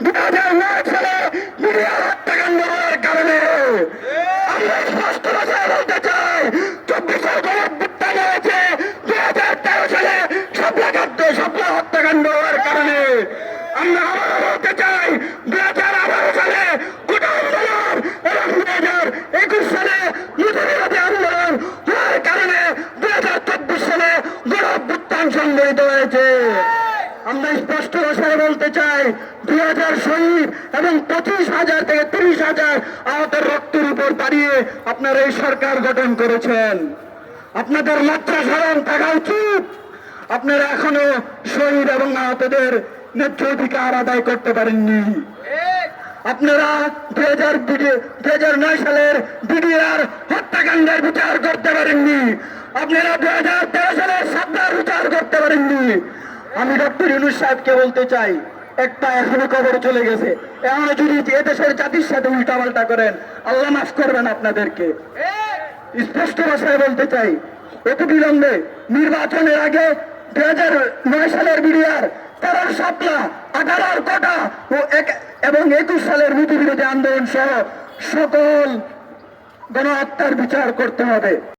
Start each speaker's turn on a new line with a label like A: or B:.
A: 2009 সালে মিডিয়ার হত্যাকাণ্ড হওয়ার কারণে আমরা স্পষ্ট ভাষায় বলতে চাই 24 গণঅভ্যুত্থান হয়েছে 2013 সালে শাপলা হত্যাকাণ্ড হওয়ার কারণে। আমরা আবারও বলতে চাই 2018 সালে কোটা আন্দোলন এবং 2021 সালে মুক্তিবিরোধী আন্দোলন হওয়ার কারণে 2024 সালে গণঅভ্যুত্থান সংঘটিত হয়েছে। আমরা স্পষ্ট ভাষায় বলতে চাই 2000 শহীদ এবং 25,000 থেকে 30,000 আহতের রক্তের উপর দাঁড়িয়ে আপনারা এই সরকার গঠন করেছেন। আপনাদের লজ্জা শরম থাকা উচিত। আপনারা এখনো শহীদ এবং আহতদের ন্যায্য অধিকার আদায় করতে পারেননি। আপনারা 2009 সালের বিডিআর হত্যাকাণ্ডের বিচার করতে পারেননি। আপনারা 2013 সালের শাপলার বিচার করতে পারেননি। আমি ডক্টর ইউনূস সাহেবকে বলতে চাই, একটা এখনো কবরে চলে গেছে, এখনো যদি এদেশের জাতির সাথে উল্টাপাল্টা করেন আল্লাহ মাফ করবেন আপনাদেরকে। স্পষ্ট ভাষায় বলতে চাই, অতি বিলম্বে নির্বাচনের আগে 2009 সালের বিডিআর, 13 শাপলা, 18 কোটা এবং 21 সালের মুক্তিবিরোধী আন্দোলন সহ সকল গণহত্যার বিচার করতে হবে।